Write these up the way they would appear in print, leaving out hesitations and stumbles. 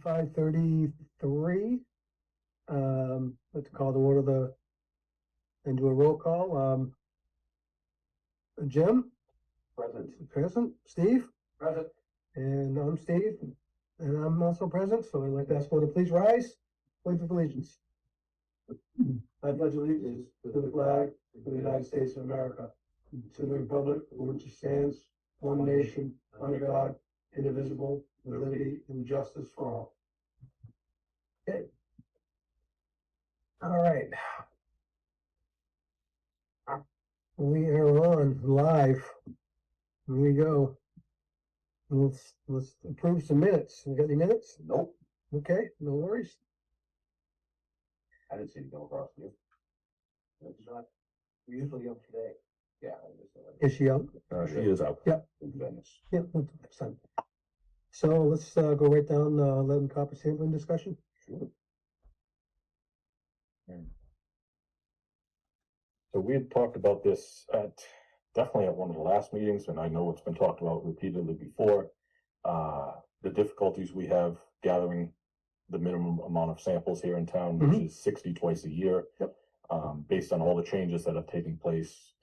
5:33. Let's call the order and do a roll call. Jim? Present. Steve? Present. And I'm Steve, and I'm also present, so I'd like to ask you to please rise. Pledge of allegiance. I pledge allegiance to the flag of the United States of America, to the republic for which it stands, one nation, under God, indivisible, with liberty and justice for all. Okay. All right. We are on live. Here we go. Let's approve some minutes. You got any minutes? Nope. Okay, no worries. I didn't see it go across you. We usually up today. Yeah. Is she up? She is out. Yep. In Venice. Yeah, 100%. So let's go right down lead and copper sampling discussion. Sure. So we had talked about this definitely at one of the last meetings, and I know it's been talked about repeatedly before. The difficulties we have gathering the minimum amount of samples here in town, which is 60 twice a year. Yep. Based on all the changes that have taken place,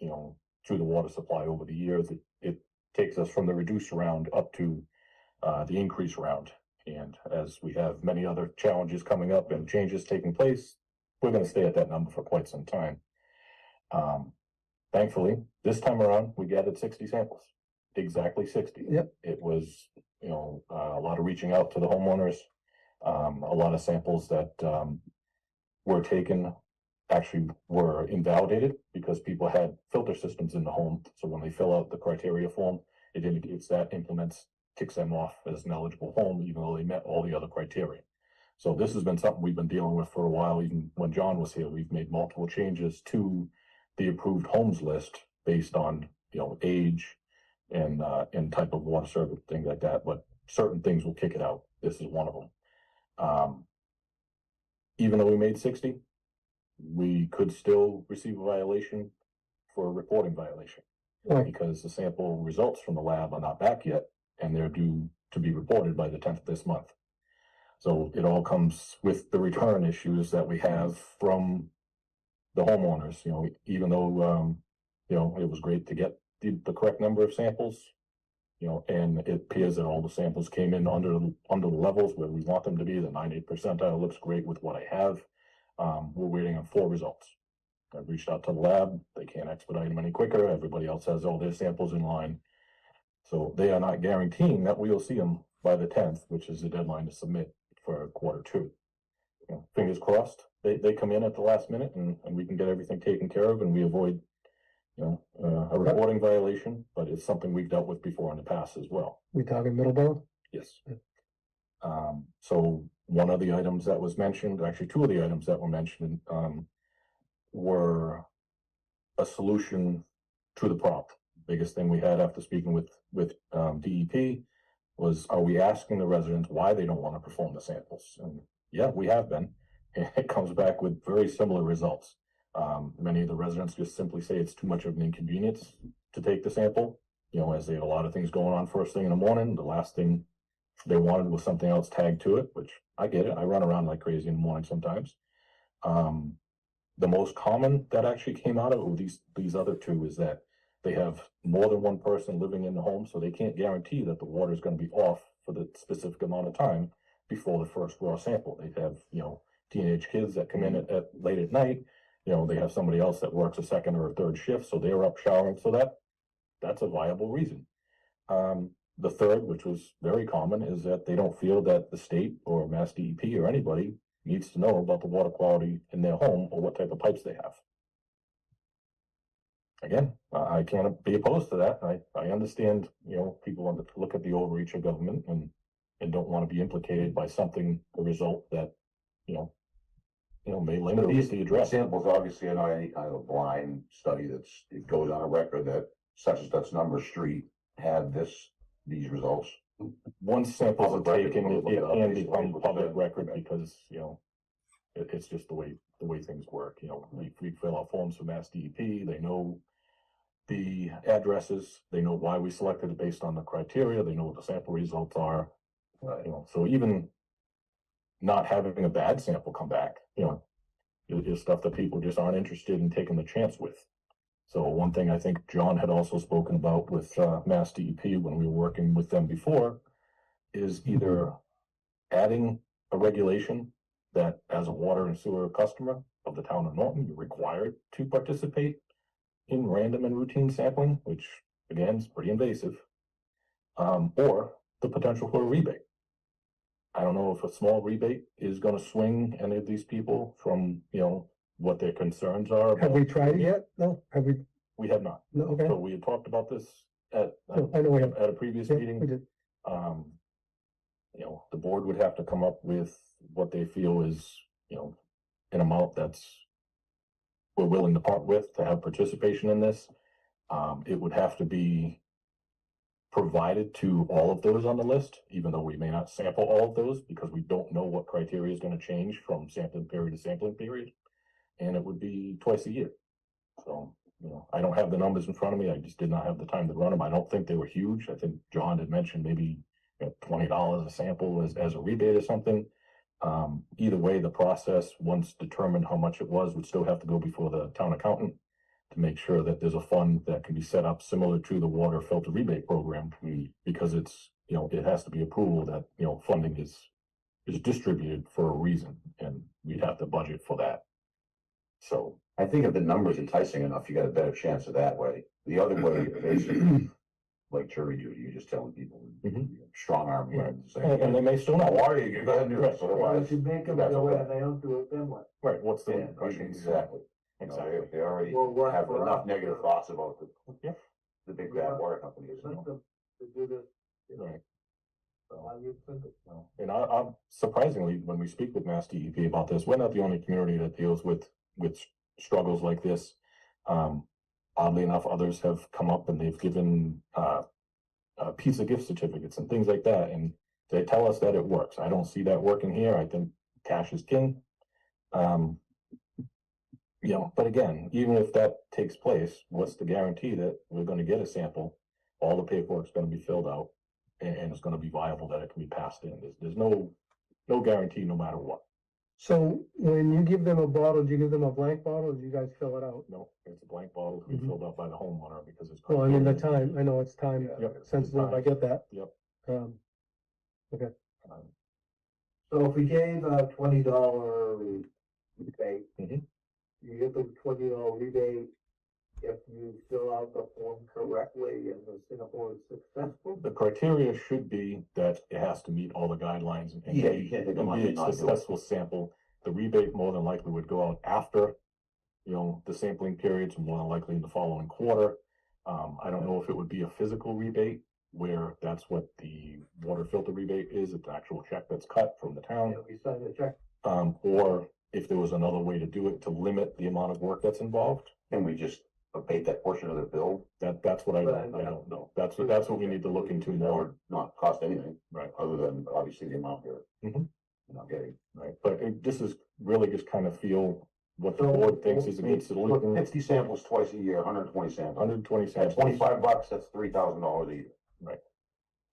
through the water supply over the years, it takes us from the reduced round up to the increased round. And as we have many other challenges coming up and changes taking place, we're going to stay at that number for quite some time. Thankfully, this time around, we gathered 60 samples, exactly 60. Yep. It was, a lot of reaching out to the homeowners, a lot of samples that were taken actually were invalidated because people had filter systems in the home. So when they fill out the criteria form, it indicates that kicks them off as an eligible home, even though they met all the other criteria. So this has been something we've been dealing with for a while. Even when John was here, we've made multiple changes to the approved homes list based on, age and type of water service, things like that. But certain things will kick it out. This is one of them. Even though we made 60, we could still receive a violation for a reporting violation. Right. Because the sample results from the lab are not back yet, and they're due to be reported by the 10th of this month. So it all comes with the return issues that we have from the homeowners, even though, it was great to get the correct number of samples, and it appears that all the samples came in under the levels where we want them to be. The 98th percentile looks great with what I have. We're waiting on 4 results. I've reached out to the lab. They can't expedite them any quicker. Everybody else says, their samples in line. So they are not guaranteeing that we will see them by the 10th, which is the deadline to submit for Q2. Fingers crossed, they come in at the last minute and we can get everything taken care of and we avoid, a reporting violation, but it's something we've dealt with before in the past as well. We talking Middleborough? Yes. So one of the items that was mentioned, actually 2 of the items that were mentioned, were a solution to the problem. Biggest thing we had after speaking with DEP was, are we asking the residents why they don't want to perform the samples? And yeah, we have been. And it comes back with very similar results. Many of the residents just simply say it's too much of an inconvenience to take the sample, as they have a lot of things going on first thing in the morning. The last thing they wanted was something else tagged to it, which I get it. I run around like crazy in the morning sometimes. The most common that actually came out of these other 2 is that they have more than one person living in the home, so they can't guarantee that the water is going to be off for the specific amount of time before the first raw sample. They have, teenage kids that come in at late at night. They have somebody else that works a second or a third shift, so they're up showering. So that's a viable reason. The third, which was very common, is that they don't feel that the state or Mass DEP or anybody needs to know about the water quality in their home or what type of pipes they have. Again, I can't be opposed to that. I understand, people want to look at the overreach of government and don't want to be implicated by something, a result that, may limit the address. Samples obviously are not any kind of a blind study it goes on a record that such and such number street had these results. Once samples are Public record, taken, look it it up, can it's become able to public do. record because, it's just the way things work. We fill out forms for Mass DEP. They know the addresses. They know why we selected it based on the criteria. They know what the sample results are. So even not having a bad sample come back, is stuff that people just aren't interested in taking the chance with. So one thing I think John had also spoken about with Mass DEP when we were working with them before is either adding a regulation that as a water and sewer customer of the town of Norton, you're required to participate in random and routine sampling, which again is pretty invasive, or the potential for a rebate. I don't know if a small rebate is going to swing any of these people from, what their concerns are. Have we tried it yet? No, have we? We have not. No, okay. So we had talked about this at, No, I know we have. at a previous Yeah, meeting. we did. The board would have to come up with what they feel is, an amount that's we're willing to part with to have participation in this. It would have to be provided to all of those on the list, even though we may not sample all of those because we don't know what criteria is going to change from sampling period to sampling period. And it would be twice a year. So, I don't have the numbers in front of me. I just did not have the time to run them. I don't think they were huge. I think John had mentioned maybe $20 a sample as a rebate or something. Either way, the process, once determined how much it was, would still have to go before the town accountant to make sure that there's a fund that can be set up similar to the water filter rebate program, because it's, it has to be approval that, funding is distributed for a reason, and we'd have to budget for that. So I think if the number's enticing enough, you got a better chance of that way. The other way, basically, like jury duty, you're just telling people, strong arm you, and say, and they may still not. why are you, go ahead and do it. So Well, otherwise, if you make them that's go in okay. and they don't do it, then what? Right, what's the Yeah, repercussion? exactly. Exactly. They already Well, what have for enough us? negative thoughts about Yeah. the big bad water companies. Let them to do this. Right. Why you think it? And I'm surprisingly, when we speak with Mass DEP about this, we're not the only community that deals with struggles like this. Oddly enough, others have come up and they've given pizza gift certificates and things like that, and they tell us that it works. I don't see that working here. I think cash is king. But again, even if that takes place, what's the guarantee that we're going to get a sample, all the paperwork's going to be filled out, and it's going to be viable that it can be passed in? There's no guarantee, no matter what. So when you give them a bottle, do you give them a blank bottle or do you guys fill it out? No, it's a blank bottle to be Mhm. filled out by the homeowner because it's. Well, I mean, the criteria. time, I know it's time Yep. sensitive, I get that. Yep. Okay. So if we gave a $20 rebate, Mhm. you get the $20 rebate if you fill out the form correctly and the Singapore is successful? The criteria should be that it has to meet all the guidelines and Yeah, you can't take the money be a and not do it. successful sample. The rebate more than likely would go out after, the sampling periods, more than likely in the following quarter. I don't know if it would be a physical rebate where that's what the water filter rebate is, it's an actual check that's cut from the town. Yeah, we sign the check. Or if there was another way to do it to limit the amount of work that's involved. Can we just abate that portion of the bill? That's what I don't know. That's what we need to look into That more. would not cost anything, Right. other than obviously the amount you're Mhm. not getting. Right, but this is really just kind of feel what the So, board thinks is against the So looking. 50 samples twice a year, 120 samples. 120 At cents. $25, that's $3,000 a year. Right.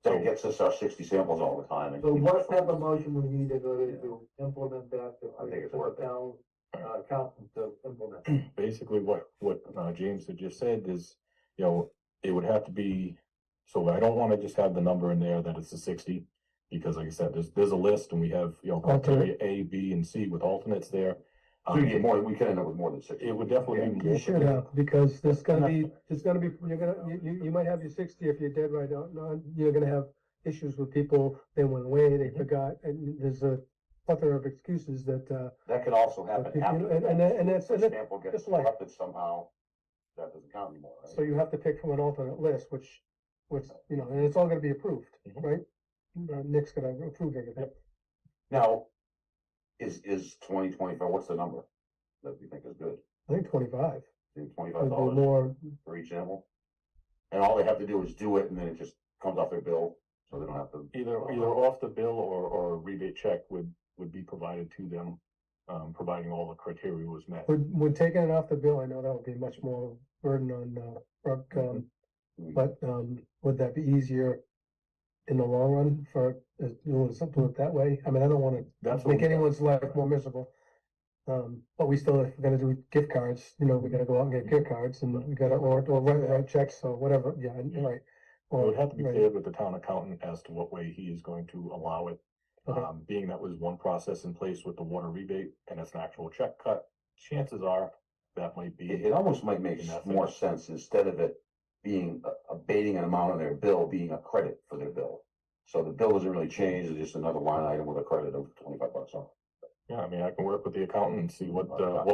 That gets us our 60 samples all the time. and So keeps what us type from- of motion we need in order to implement that? I think it's for worth the it. town accountant to implement. Basically, what James had just said is, it would have to be, so I don't want to just have the number in there that it's a 60. Because like I said, there's a list and we have, criteria A, B, and C with alternates there. So you get more, we can end up with more than 60. It would definitely be. You should have, because there's gonna be, you might have your 60 if you're dead right now, no, you're gonna have issues with people, they went away, they forgot, and there's a plethora of excuses that, That could also happen you know, after. and that's- The sample gets just like- corrupted somehow, that doesn't count anymore, right? so you have to pick from an alternate list, which, and it's all gonna be approved, Mhm. right? Nick's gonna approve everything. Now, is 2025, what's the number that we think is good? I think 25, would be $25 more, for each sample? And all they have to do is do it and then it just comes off their bill, so they don't have to. Either off the bill or a rebate check would be provided to them, providing all the criteria was met. when taking it off the bill, I know that would be much more burden on, Brooke, but, would that be easier in the long run for doing something that way. I mean, I don't wanna That's what make we- anyone's life more miserable. But we still, if we're gonna do gift cards, you know, we gotta go out and get gift cards and we gotta, or write checks or whatever, yeah, you're right. It would have to be Right. cleared with the town accountant as to what way he is going to allow it. Okay. Being that was one process in place with the water rebate and it's an actual check cut, chances are that might be. It almost might make in that more figure. sense instead of it being abating an amount on their bill, being a credit for their bill. So the bill doesn't really change, it's just another line item with a credit of 25 bucks on Yeah, I mean, I can work with the accountant and see what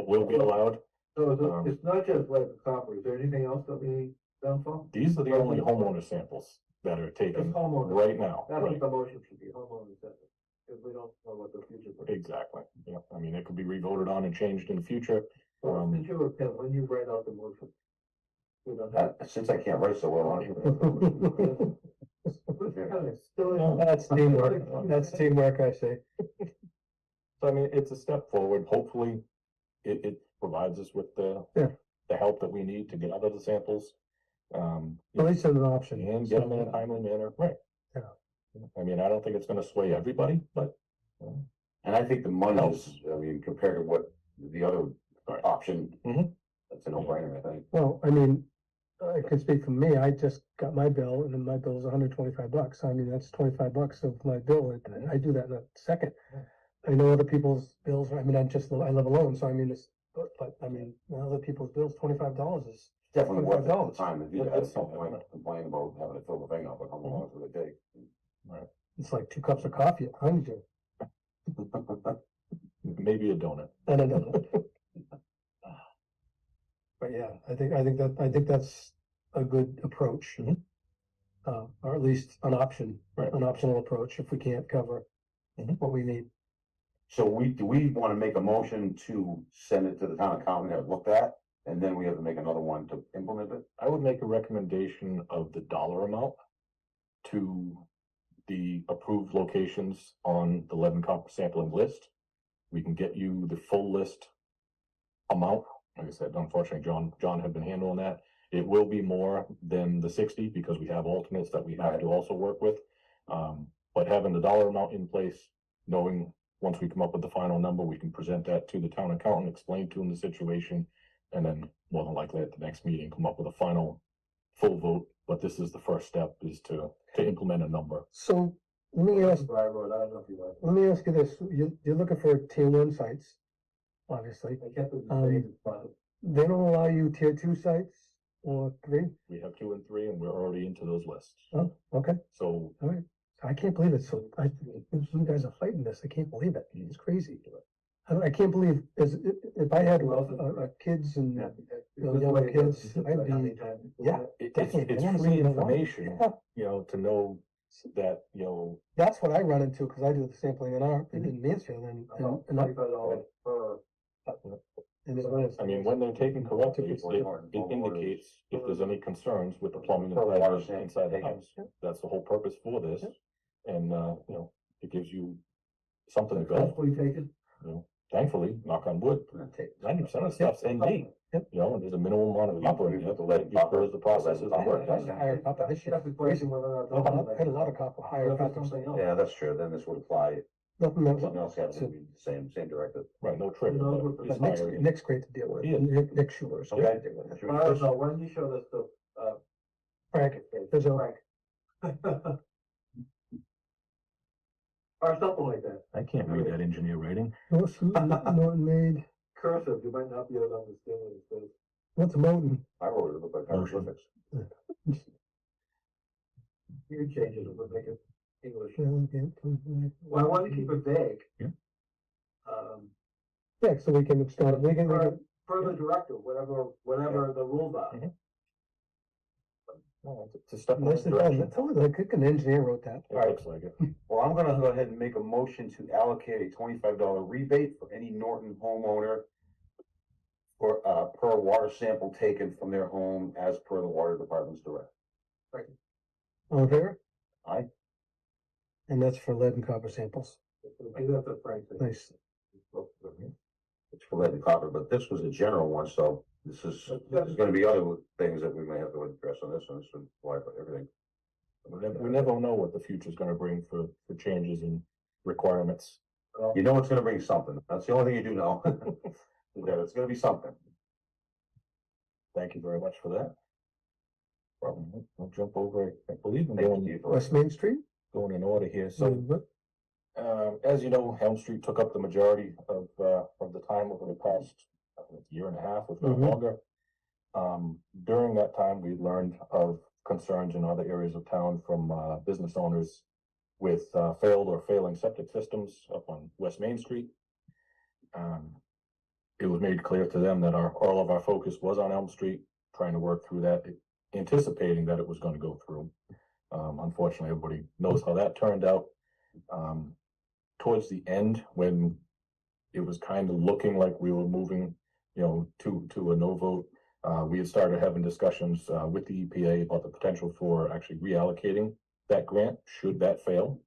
will be allowed. So Um, it's not just lead and copper, is there anything else that we need done for? These are the only homeowner samples that are Just taken homeowners. right now, That's what right? the motion should be, homeowners, because we don't know what the future brings. Exactly, yeah, I mean, it could be re-voted on and changed in the future. So, since you Ken, when you write out the motion. We don't it. have. Since I can't write so well on it. Still. That's teamwork, I say. So I mean, it's a step forward, hopefully, it provides us with Yeah. the help that we need to get out of the samples. At least it's an option. And get them in a timely manner, right? Yeah. I mean, I don't think it's gonna sway everybody, but. And I think the money is, I mean, compared to what the other Right. option, Mhm. that's a no-brainer, I think. Well, I mean, I can speak for me, I just got my bill and then my bill is $125. I mean, that's $25 of my bill, and I do that in a second. I know other people's bills, I mean, I live alone, so I mean, but I mean, other people's bills, $25 is, Definitely worth it at the $25. time, if you Yeah, had that's something something. like complain about having to fill the thing up, but how long for the day. it's like 2 cups of coffee at Huntington. Maybe a donut. I don't know. But yeah, I think that's a good approach. Mhm. Or at least an option, Right. an optional approach if we can't cover Mhm. what we need. So do we wanna make a motion to send it to the town accountant to have looked at, and then we have to make another one to implement it? I would make a recommendation of the dollar amount to the approved locations on the lead and copper sampling list. We can get you the full list amount. Like I said, unfortunately, John had been handling that. It will be more than the 60 because we have alternates that we have to also work with. But having the dollar amount in place, knowing once we come up with the final number, we can present that to the town accountant, explain to him the situation, and then more than likely at the next meeting, come up with a final full vote. But this is the first step, is to implement a number. So let me ask, I wrote, I don't know if you like. let me ask you this, you're looking for tier 1 sites, obviously. I kept it the Um, same, but They don't allow you tier 2 sites or 3? We have 2 and 3, and we're already into those lists. Oh, okay, So all right. I can't believe it. So you guys are fighting this. I can't believe it. It's crazy. I can't believe, if I had kids and, young kids, I'd be, yeah. it's Definitely. I wanna free see the one. information, Yeah. to know that, That's what I run into, cause I do the sampling in Mansfield and $25 per. it is what it is. I mean, when they're taken correctly, it indicates if there's any concerns with the plumbing and Per water plumbing sample inside the taken. house. That's the whole purpose for this. And, it gives you something to go, Successfully taken. thankfully, knock on wood, 90% of stuff's ND. Yep. And there's a minimum amount of copper in there, The lead that because the process is. copper. That's a higher copper this year. That's the question whether or not. I had a lot of copper, higher What about copper. something else? Yeah, that's true, then this would apply, Nothing else. something else has to be the same directive. Right, no trigger, You know, but with it's But Nick's, higher. Nick's great to deal with. He is. Nick Schuler. Okay. I don't know, when you show this to, Frank, there's a, Frank. Or something like that, I can't read that engineer rating. Norton made, cursive, you might not be able to understand what it says. what's Moten? I wrote it, it looked like Motion. hieroglyphics. You can change it, it would make it English. Yeah, Well, I want to keep it vague. Yeah. so we can start, we can, Per the director, whatever the rules are. Mhm. No, it's a step in the nicely right done. direction. That's all, like, an engineer wrote that. It looks like it. Well, I'm gonna go ahead and make a motion to allocate a $25 rebate for any Norton homeowner or, per water sample taken from their home as per the water department's direct. All in favor? Aye. And that's for lead and copper samples. Maybe that's a Frank thing. Nice. It's for lead and copper, but this was a general one, so there's gonna be other things that we may have to address on this one, this would apply for everything. We never know what the future's gonna bring for changes in requirements. You know it's gonna bring something. That's the only thing you do know. Is that it's gonna be something. Thank you very much for that. I'll jump over, I believe I'm Thank going, you for- West Main Street? going in order here, so. Mhm. As you know, Helm Street took up the majority of the time over the past year and a half, if not Mhm. longer. During that time, we learned of concerns in other areas of town from, business owners with, failed or failing septic systems up on West Main Street. It was made clear to them that all of our focus was on Elm Street, trying to work through that, anticipating that it was gonna go through. Unfortunately, everybody knows how that turned out. Towards the end, when it was kind of looking like we were moving, to a no vote, we had started having discussions, with the EPA about the potential for actually reallocating that grant, should that fail.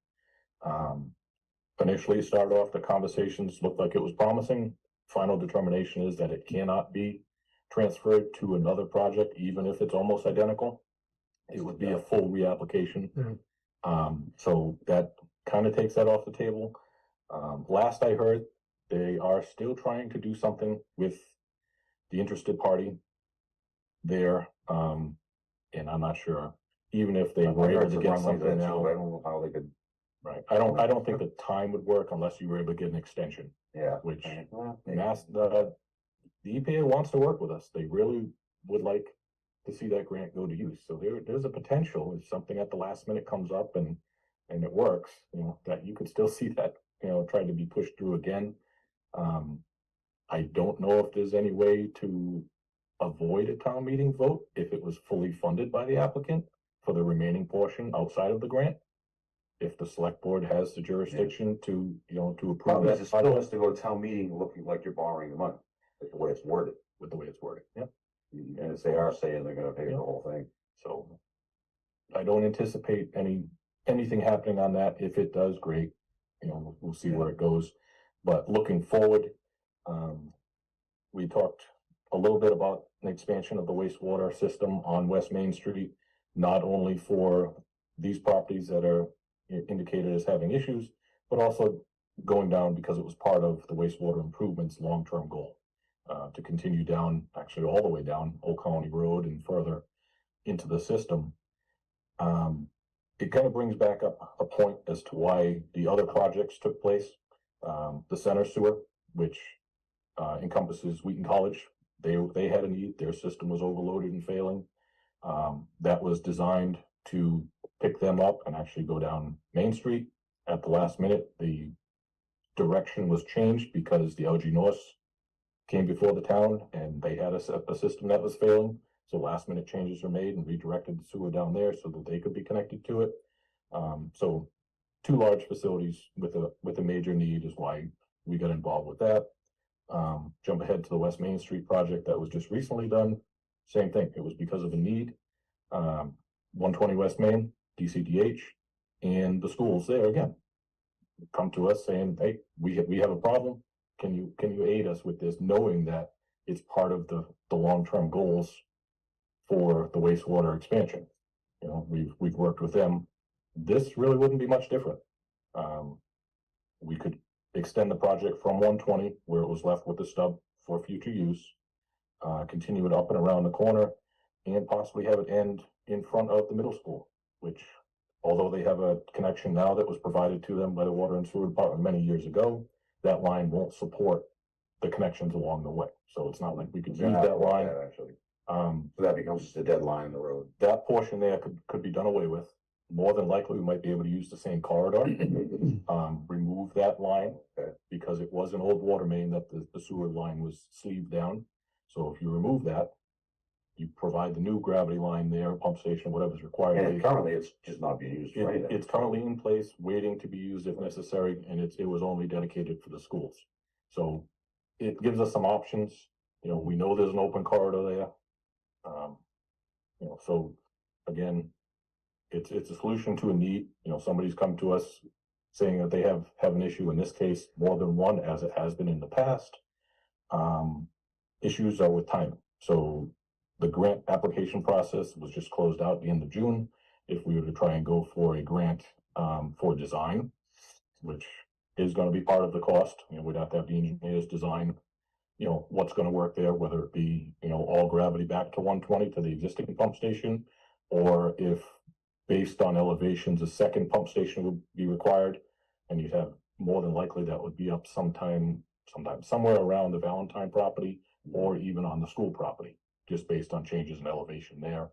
Initially started off, the conversations looked like it was promising. Final determination is that it cannot be transferred to another project, even if it's almost identical. It would be a full reapplication. So that kind of takes that off the table. Last I heard, they are still trying to do something with the interested party there. And I'm not sure, even if they were able to get something now. I don't know how they could, Right, I don't think the time would work unless you were able to get an extension, yeah. which Well, maybe. the EPA wants to work with us. They really would like to see that grant go to use. So there's a potential if something at the last minute comes up and it works, that you could still see that, trying to be pushed through again. I don't know if there's any way to avoid a town meeting vote if it was fully funded by the applicant for the remaining portion outside of the grant. If the select board has the jurisdiction to approve Problem is, that it still project has to go to town meeting looking like you're borrowing the money, that's the way it's worded. with the way it's worded. Yep. And if they are saying they're gonna pay for the whole thing. So I don't anticipate anything happening on that. If it does, great. We'll see where it goes. But looking forward, we talked a little bit about an expansion of the wastewater system on West Main Street, not only for these properties that are indicated as having issues, but also going down because it was part of the wastewater improvements long-term goal. To continue down, actually all the way down Old Colony Road and further into the system. It kind of brings back up a point as to why the other projects took place. The center sewer, which encompasses Wheaton College, they had a need, their system was overloaded and failing. That was designed to pick them up and actually go down Main Street. At the last minute, the direction was changed because the LG North came before the town and they had a system that was failing. So last minute changes were made and redirected the sewer down there so that they could be connected to it. So two large facilities with a major need is why we got involved with that. Jump ahead to the West Main Street project that was just recently done. Same thing. It was because of a need. 120 West Main, DCDH, and the schools there again come to us saying, hey, we have a problem. Can you aid us with this, knowing that it's part of the long-term goals for the wastewater expansion? We've worked with them. This really wouldn't be much different. We could extend the project from 120, where it was left with the stub for future use, continue it up and around the corner, and possibly have it end in front of the middle school, which, although they have a connection now that was provided to them by the Water and Sewer Department many years ago, that line won't support the connections along the way. So it's not like we could use that line. Actually, so that becomes just a dead line in the road. That portion there could be done away with. More than likely, we might be able to use the same corridor, remove that line, Okay. because it was an old water main that the sewer line was sleeved down. So if you remove that, you provide the new gravity line there, pump station, whatever's required. And currently, it's just not being used for anything. It's currently in place, waiting to be used if necessary, and it was only dedicated for the schools. So it gives us some options. We know there's an open corridor there. So again, it's a solution to a need. Somebody's come to us saying that they have an issue, in this case, more than one, as it has been in the past. Issues are with timing. So the grant application process was just closed out at the end of June. if we were to try and go for a grant, for design, which is gonna be part of the cost. You know, we'd have to have the engineers design, you know, what's gonna work there, whether it be, you know, all gravity back to 120 to the existing pump station, or if, based on elevations, a second pump station would be required, and you'd have, more than likely, that would be up sometime somewhere around the Valentine property, or even on the school property, just based on changes in elevation there.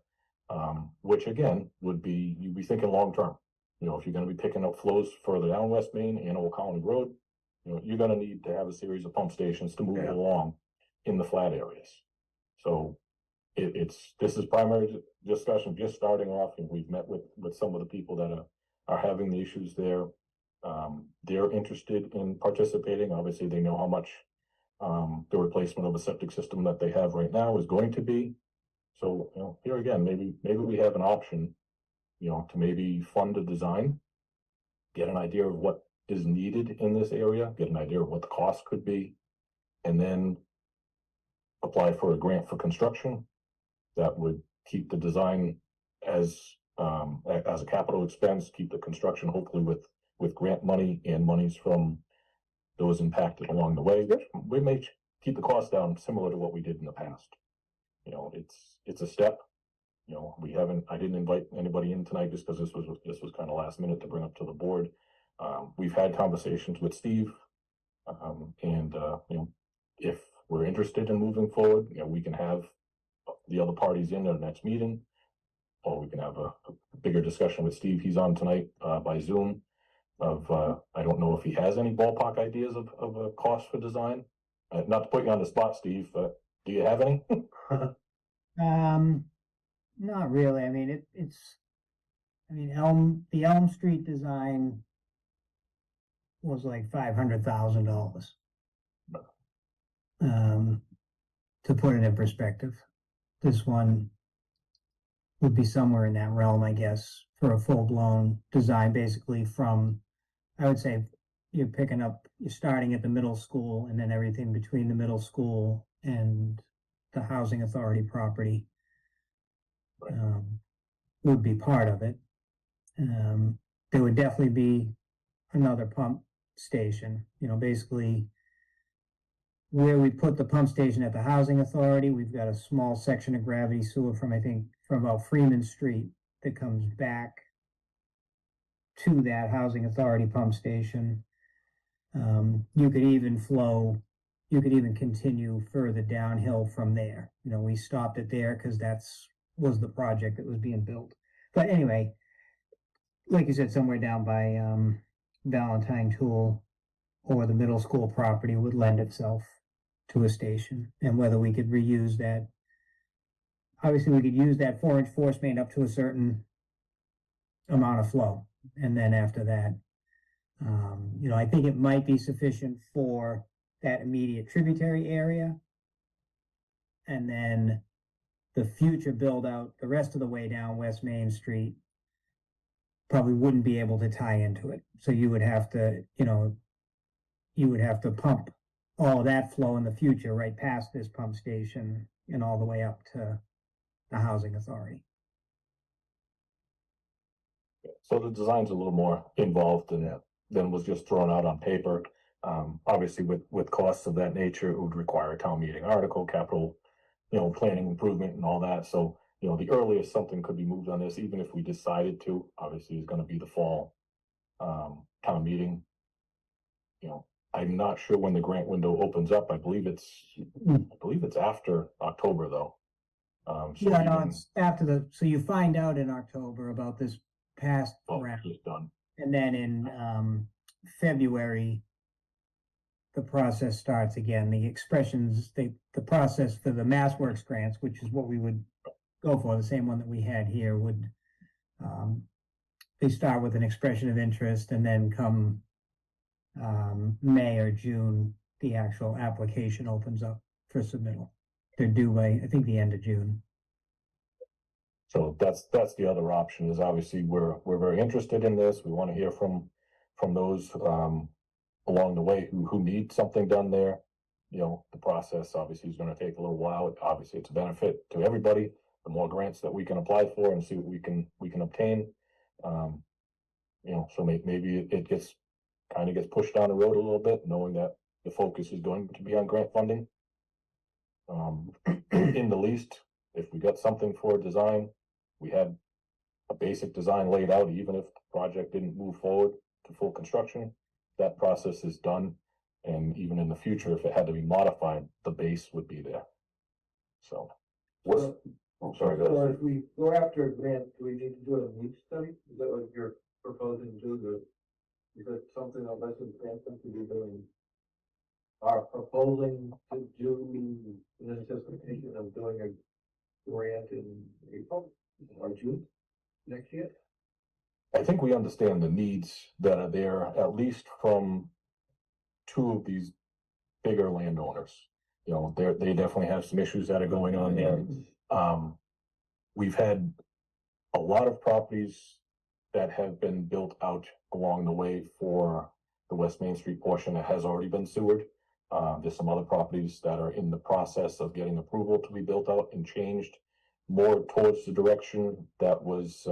Which again, would be, you'd be thinking long-term. You know, if you're gonna be picking up flows further down West Main and Old Colony Road, you know, you're gonna need to have a series of pump stations to move it Yeah. along in the flat areas. So this is primary discussion, just starting off, and we've met with some of the people that are having the issues there. They're interested in participating. Obviously, they know how much the replacement of a septic system that they have right now is going to be. So, you know, here again, maybe we have an option, you know, to maybe fund a design, get an idea of what is needed in this area, get an idea of what the cost could be, and then apply for a grant for construction that would keep the design as a capital expense, keep the construction hopefully with grant money and monies from those impacted along the way. We may keep the cost down similar to what we did in the past. You know, it's a step. You know, I didn't invite anybody in tonight just because this was kind of last minute to bring up to the board. We've had conversations with Steve. And you know, if we're interested in moving forward, you know, we can have the other parties in at the next meeting, or we can have a bigger discussion with Steve. He's on tonight, by Zoom. I don't know if he has any ballpark ideas of a cost for design. Not to put you on the spot, Steve, but do you have any? Not really. I mean, the Elm Street design was like $500,000. To put it in perspective, this one would be somewhere in that realm, I guess, for a full-blown design, basically from, I would say, you're starting at the middle school, and then everything between the middle school and the housing authority property would be part of it. There would definitely be another pump station, you know, basically where we put the pump station at the housing authority. We've got a small section of gravity sewer from about Freeman Street that comes back to that housing authority pump station. You could even continue further downhill from there. You know, we stopped it there because was the project that was being built. But anyway, like you said, somewhere down by Valentine Tool or the middle school property would lend itself to a station, and whether we could reuse that. Obviously, we could use that 4-inch force main up to a certain amount of flow, and then after that, you know, I think it might be sufficient for that immediate tributary area, and then the future build out the rest of the way down West Main Street probably wouldn't be able to tie into it. So you would have to, pump all of that flow in the future right past this pump station and all the way up to the housing authority. So the design's a little more involved than was just thrown out on paper. Obviously with costs of that nature, it would require a town meeting article, capital, you know, planning improvement and all that. So, you know, the earliest something could be moved on this, even if we decided to, obviously is gonna be the fall town meeting. You know, I'm not sure when the grant window opens up. I believe it's after October though. So Yeah, no, even- it's after so you find out in October about this past round, just done. and then in February, the process starts again. The process for the MassWorks grants, which is what we would go for, the same one that we had here, would they start with an expression of interest, and then come May or June, the actual application opens up for submittal. They're due by, I think, the end of June. So that's the other option. Is obviously we're very interested in this. We want to hear from those along the way who need something done there. You know, the process obviously is going to take a little while. Obviously, it's a benefit to everybody, the more grants that we can apply for and see what we can obtain. So maybe it gets, kind of gets pushed down the road a little bit, knowing that the focus is going to be on grant funding. In the least, if we got something for design, we had a basic design laid out, even if the project didn't move forward to full construction, that process is done. And even in the future, if it had to be modified, the base would be there. So, What's, I'm sorry, go So ahead. if we go after a grant, do we need to do a needs study? Is that what you're proposing to do? Is that something that Western Transit to be doing? Are proposing to do in anticipation of doing a grant in April or June next year? I think we understand the needs that are there, at least from two of these bigger landowners. They definitely have some issues that are going on there. We've had a lot of properties that have been built out along the way for the West Main Street portion that has already been sewered. There's some other properties that are in the process of getting approval to be built out and changed more towards the direction that was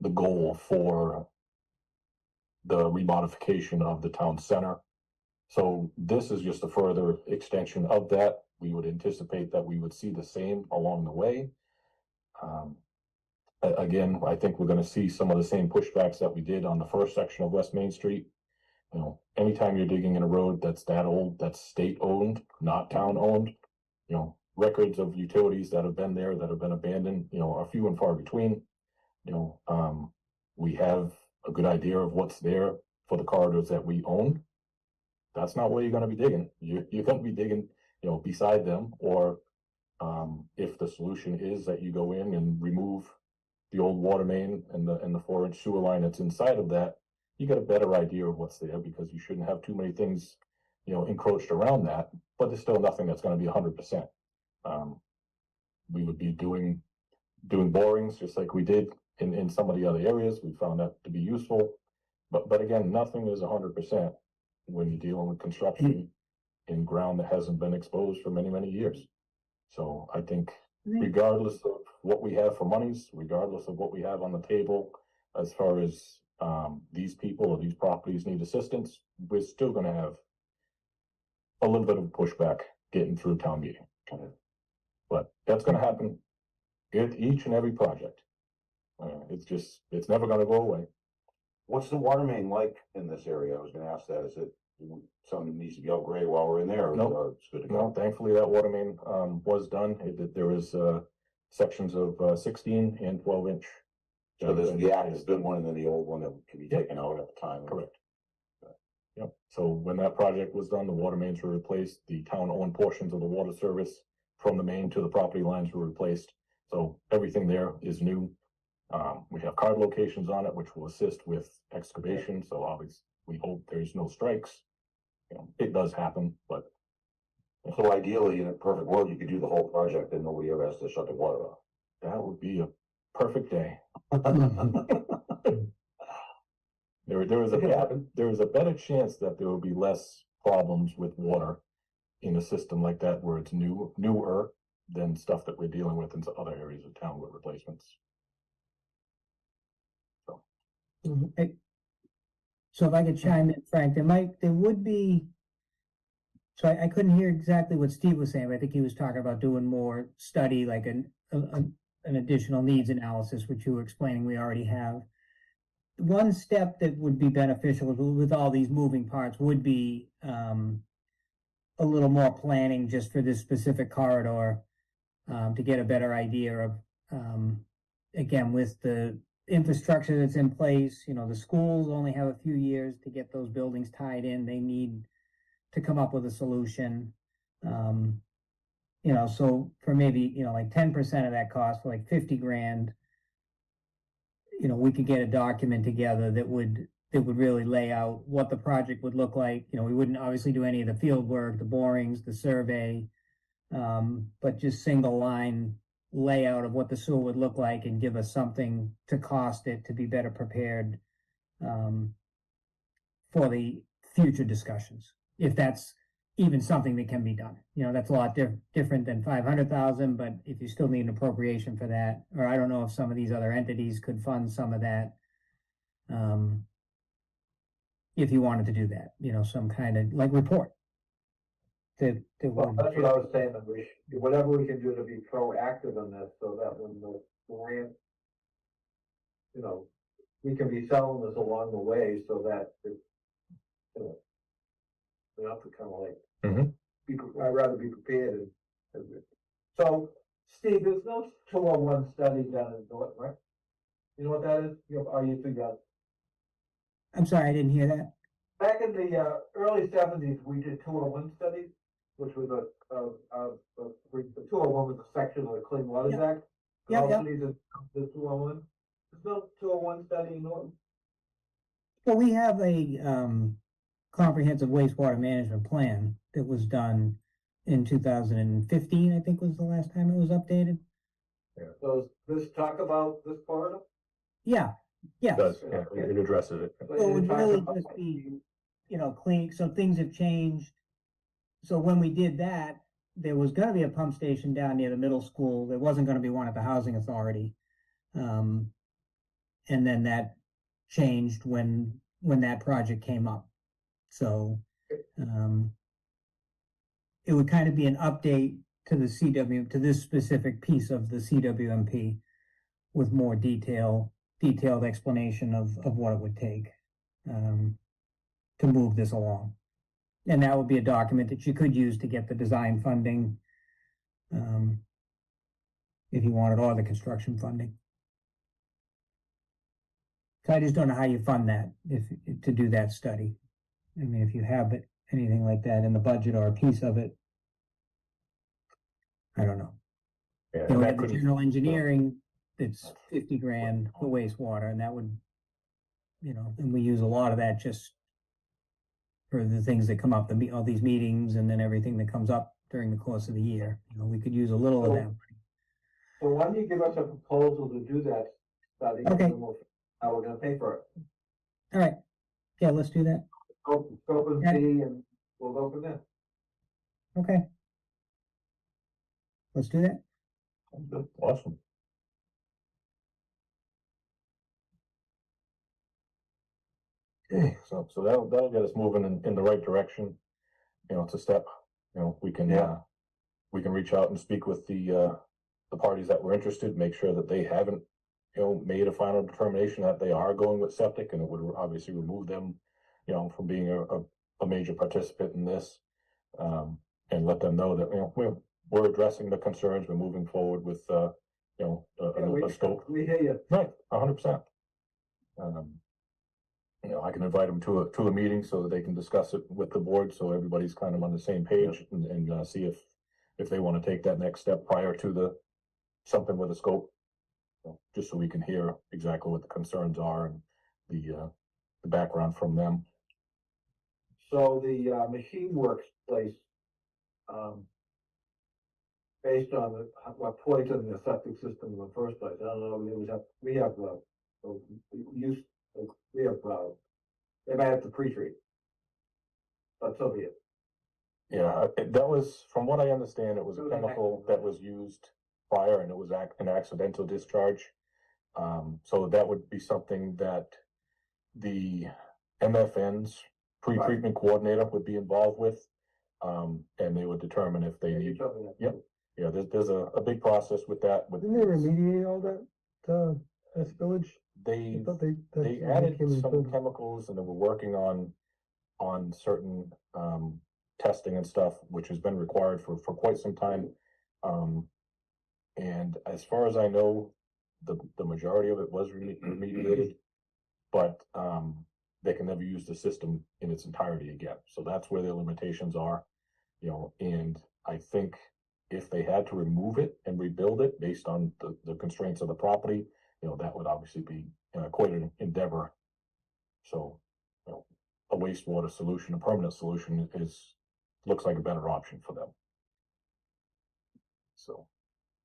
the goal for the remodification of the town center. So this is just a further extension of that. We would anticipate that we would see the same along the way. Again, I think we're gonna see some of the same pushbacks that we did on the first section of West Main Street. Anytime you're digging in a road that's that old, that's state owned, not town owned, records of utilities that have been there, that have been abandoned, are few and far between. We have a good idea of what's there for the corridors that we own. That's not where you're gonna be digging. You're gonna be digging, beside them, or if the solution is that you go in and remove the old water main and the 4-inch sewer line that's inside of that, you get a better idea of what's there, because you shouldn't have too many things, encroached around that, but there's still nothing that's gonna be 100%. We would be doing borings just like we did in some of the other areas. We found that to be useful, but again, nothing is 100% when you're dealing with construction in ground that hasn't been exposed for many, many years. So I think regardless of what we have for monies, regardless of what we have on the table, as far as these people or these properties need assistance, we're still gonna have a little bit of pushback getting through town meeting. But that's gonna happen at each and every project. It's never gonna go away. What's the water main like in this area? I was gonna ask that. Is it something that needs to be upgraded while we're in there? Or Nope. it's good to No, go? thankfully that water main was done. There was sections of 16 and 12-inch. So there's the active good one and then the old one that can be taken out at the time. Correct. Yep. So when that project was done, the water mains were replaced. The town-owned portions of the water service from the main to the property lines were replaced. So everything there is new. We have card locations on it, which will assist with excavation. So obviously, we hope there's no strikes. It does happen, but So ideally, in a perfect world, you could do the whole project and nobody ever has to shut the water off. that would be a perfect day. There is a better chance that there will be less problems with water in a system like that where it's newer than stuff that we're dealing with in other areas of town with replacements. So if I could chime in, Frank, there would be, so I couldn't hear exactly what Steve was saying, but I think he was talking about doing more study, like an additional needs analysis, which you were explaining we already have. One step that would be beneficial with all these moving parts would be a little more planning just for this specific corridor, to get a better idea of, again, with the infrastructure that's in place, the schools only have a few years to get those buildings tied in. They need to come up with a solution. So for maybe, like 10% of that cost, for like 50 grand, we could get a document together that would really lay out what the project would look like. We wouldn't obviously do any of the field work, the borings, the survey, but just single line layout of what the sewer would look like and give us something to cost it to be better prepared for the future discussions. If that's even something that can be done. You know, that's a lot different than 500,000, but if you still need an appropriation for that, or I don't know if some of these other entities could fund some of that. If you wanted to do that, you know, some kind of like report. That Well, would, that's what I was saying, that we should, whatever we can do to be proactive in this, so that when the grant, you know, we can be selling this along the way, so that it, you know, we have to kind of like, Mhm. I'd rather be prepared and. So, Steve, there's no 201 study done in Norton, right? You know what that is? You think that? I'm sorry, I didn't hear that. Back in the early 70s, we did 201 studies, which was the 201 was a section of the Clean Waters Yeah. Act. Yeah, All yeah. cities have the 201. There's no 201 study in Norton. Well, we have a comprehensive wastewater management plan that was done in 2015, I think was the last time it was updated. So does this talk about this corridor? Yeah, yeah. It does, yeah, it addresses it. So Well, it would talks really about- just be, you know, clean, so things have changed. So when we did that, there was gonna be a pump station down near the middle school. There wasn't gonna be one at the housing authority. And then that changed when that project came up. So, it would kind of be an update to the CW, to this specific piece of the CWMP with more detailed explanation of what it would take, to move this along. And that would be a document that you could use to get the design funding, if you wanted, or the construction funding. So I just don't know how you fund that, to do that study. I mean, if you have anything like that in the budget or a piece of it. I don't know. Yeah, You know, and we that have the couldn't, general engineering, it's 50 grand for wastewater, and that would, you know, and we use a lot of that just for the things that come up, all these meetings and then everything that comes up during the course of the year. You know, we could use a little of that. So why don't you give us a proposal to do that study? Okay. And then how we're gonna pay for it. All right. Yeah, let's do that. Scope and Yeah. see, and we'll go from there. Okay. Let's do that. awesome. Okay, so that'll get us moving in the right direction. You know, it's a step, you know, we can reach out and speak with the parties that were interested, make sure that they haven't, you know, made a final determination that they are going with septic, and it would obviously remove them, you know, from being a major participant in this. And let them know that, you know, we're addressing the concerns, we're moving forward with, you know, a scope. We hear you. Right, 100%. You know, I can invite them to a meeting so that they can discuss it with the board, so everybody's kind of on the same page, and see if they want to take that next step prior to something with a scope. You know, just so we can hear exactly what the concerns are and the background from them. So the Machine Works place, based on what poisoned the septic system in the first place, I don't know, we have they might have to pre-treat. But so be it. Yeah, that was, from what I understand, it was a It was an chemical accident. that was used prior, and it was an accidental discharge. So that would be something that the MFN's pre-treatment coordinator would be involved with. And they would determine if they Yeah, you need, told me that. Yep. yeah, there's a big process with that. Didn't they remediate all that, this village? I They thought they added some chemicals, and they were working on certain testing and stuff, which has been required for quite some time. And as far as I know, the majority of it was remediated, but they can never use the system in its entirety again. So that's where their limitations are, you know. And I think if they had to remove it and rebuild it based on the constraints of the property, you know, that would obviously be quite an endeavor. So, you know, a wastewater solution, a permanent solution, looks like a better option for them. So,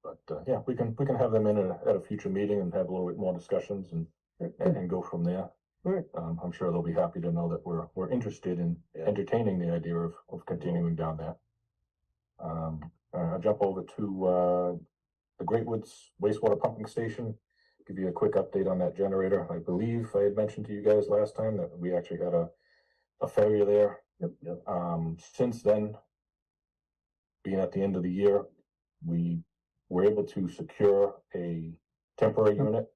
but yeah, we can have them in at a future meeting and have a little bit more discussions and go from there. Right. I'm sure they'll be happy to know that we're interested in entertaining the idea of continuing down that. I'll jump over to, the Great Woods wastewater pumping station. Give you a quick update on that generator. I believe I had mentioned to you guys last time that we actually had a failure there. Yep. Since then, being at the end of the year, we were able to secure a temporary unit.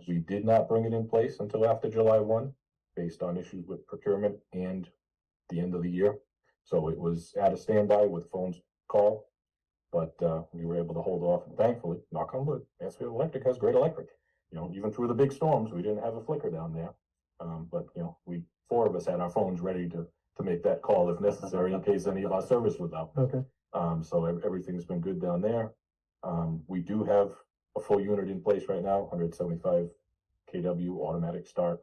We did not bring it in place until after July 1, based on issues with procurement and the end of the year. So it was at a standby with phones call, but we were able to hold off. And thankfully, knock on wood, Mansfield Electric has great electric. You know, even through the big storms, we didn't have a flicker down there. But you know, four of us had our phones ready to make that call if necessary in case any of our service was out. Okay. So everything's been good down there. We do have a full unit in place right now, 175 kW automatic start.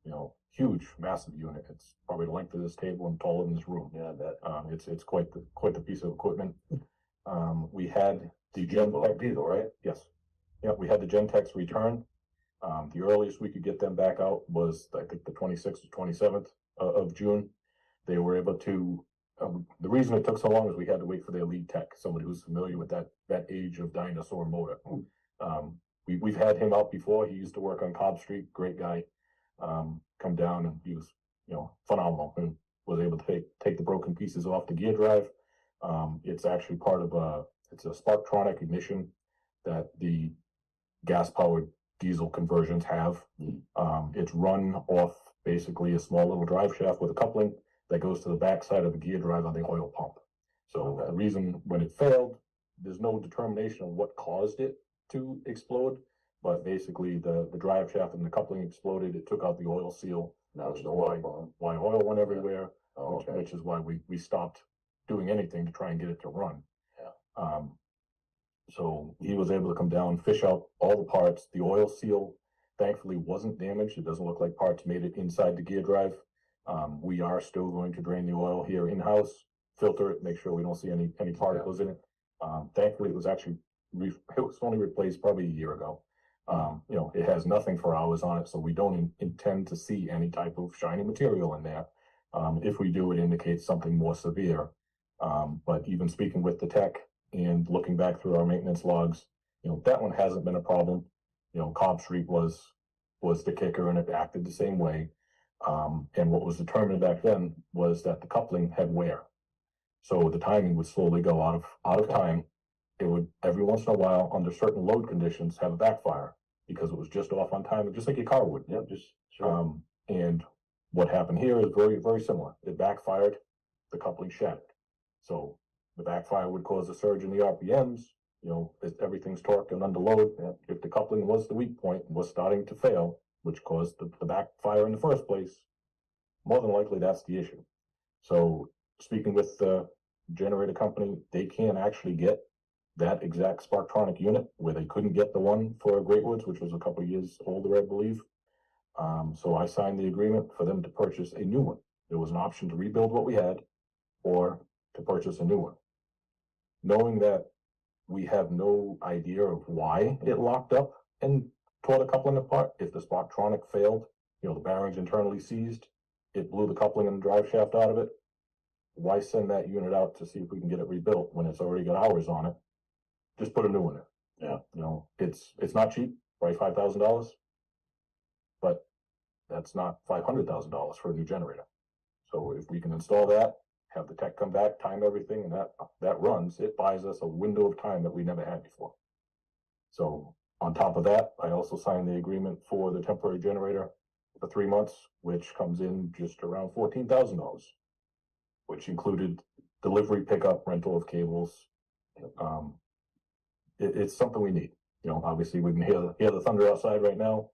You know, huge, massive unit. It's probably the length of this table and taller than this room. Yeah, that. It's quite the piece of equipment. We had the Like diesel, right? Yes. Yeah, we had the Gentex return. The earliest we could get them back out was, I think, the 26th or 27th of June. They were able to, the reason it took so long is we had to wait for their lead tech, somebody who's familiar with that age of dinosaur motor. We've had him out before. He used to work on Cobb Street, great guy. Come down and he was, you know, phenomenal and was able to take the broken pieces off the gear drive. It's actually part of it's a Sparktronic ignition that the gas powered diesel conversions have. It's run off basically a small little drive shaft with a coupling that goes to the back side of the gear drive on the oil pump. So the reason when it failed, there's no determination of what caused it to explode, but basically the drive shaft and the coupling exploded. It took out the oil seal. Now it's Which the is oil why oil went everywhere, Oh, which is why we stopped doing anything to try and get it to run. Yeah. So he was able to come down, fish out all the parts. The oil seal thankfully wasn't damaged. It doesn't look like parts made it inside the gear drive. We are still going to drain the oil here in-house, filter it, make sure we don't see any particles in it. Thankfully, it was actually, it was only replaced probably a year ago. You know, it has nothing for hours on it, so we don't intend to see any type of shiny material in there. If we do, it indicates something more severe. But even speaking with the tech and looking back through our maintenance logs, you know, that one hasn't been a problem. You know, Cobb Street was the kicker and it acted the same way. And what was determined back then was that the coupling had wear. So the timing would slowly go out of time. It would every once in a while, under certain load conditions, have a backfire because it was just off on time, just like your car would. Yep, just sure. And what happened here is very, very similar. It backfired, the coupling shattered. So the backfire would cause a surge in the RPMs. You know, everything's torqued and under load. If the coupling was the weak point and was starting to fail, which caused the backfire in the first place, more than likely that's the issue. So speaking with the generator company, they can actually get that exact Sparktronic unit where they couldn't get the one for Great Woods, which was a couple of years older, I believe. So I signed the agreement for them to purchase a new one. There was an option to rebuild what we had or to purchase a new one. Knowing that we have no idea of why it locked up and tore the coupling apart. If the Sparktronic failed, you know, the bearings internally seized, it blew the coupling and the drive shaft out of it. Why send that unit out to see if we can get it rebuilt when it's already got hours on it? Just put a new one in. Yeah. You know, it's not cheap, right? $5,000, but that's not $500,000 for a new generator. So if we can install that, have the tech come back, time everything, and that runs, it buys us a window of time that we never had before. So on top of that, I also signed the agreement for the temporary generator for 3 months, which comes in just around $14,000, which included delivery, pickup, rental of cables. It's something we need. You know, obviously we can hear the thunder outside right now.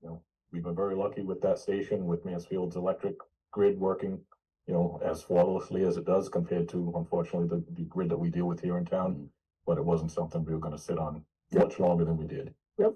You know, we've been very lucky with that station, with Mansfield's electric grid working, you know, as flawlessly as it does compared to, unfortunately, the grid that we deal with here in town. But it wasn't something we were going to sit on much longer than we did. Yep.